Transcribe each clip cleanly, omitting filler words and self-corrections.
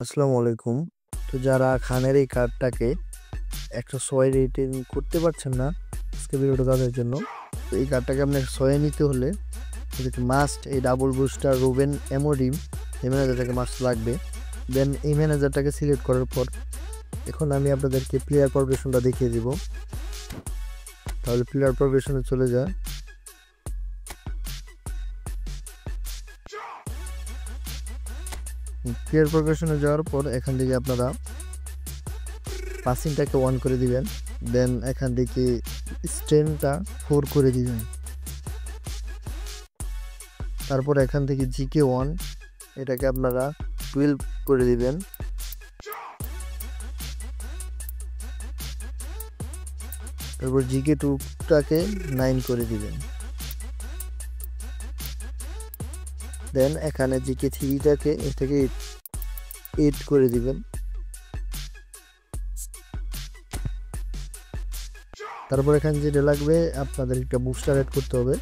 আসসালামু আলাইকুম। তো যারা খানের এই কার্ডটাকে 106 রেটিং করতে পারছেন না, আজকে ভিডিওটা তাদের জন্য। তো এই কার্ডটাকে আপনাকে 6 নিতে হলে এটাকে মাস্ট এই ডাবল বুস্টার রুবেন এমোডিম এই ম্যানেজারটাকে মাস্ট লাগবে। দেন এই ম্যানেজারটাকে সিলেক্ট করার পর এখন আমি আপনাদেরকে প্লেয়ার প্রগ্রেশনটা দেখিয়ে দিব। তাহলে প্লেয়ার প্রগ্রেশনে চলে যায়। প্লেয়ার প্রগ্রেশনে যাওয়ার পর এখান থেকে আপনারা পাসিংটাকে 1 করে দিবেন। দেন এখান থেকে স্ট্রেনটা 4 করে দিবেন। তারপর এখান থেকে জিকে 1 এটাকে আপনারা 12 করে দিবেন। তারপর জিকে 2টাকে 9 করে দিবেন। দেন এখানে জিকে 3টাকে এটাকে 8 করে দিবেন। তারপর এখানে যেটা লাগবে আপনাদের একটা বুস্টার অ্যাড করতে হবে।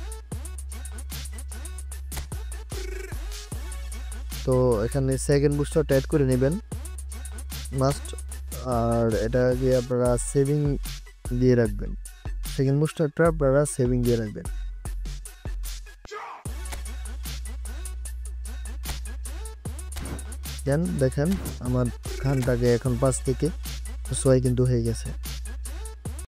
তো এখানে সেকেন্ড বুস্টারটা অ্যাড করে নেবেন মাস্ট। আর এটাকে আপনারা সেভিং দিয়ে রাখবেন। সেকেন্ড বুস্টারটা আপনারা সেভিং দিয়ে রাখবেন। দেন দেখেন আমার খানটাকে এখন 5 থেকে 6 কিন্তু হয়ে গেছে।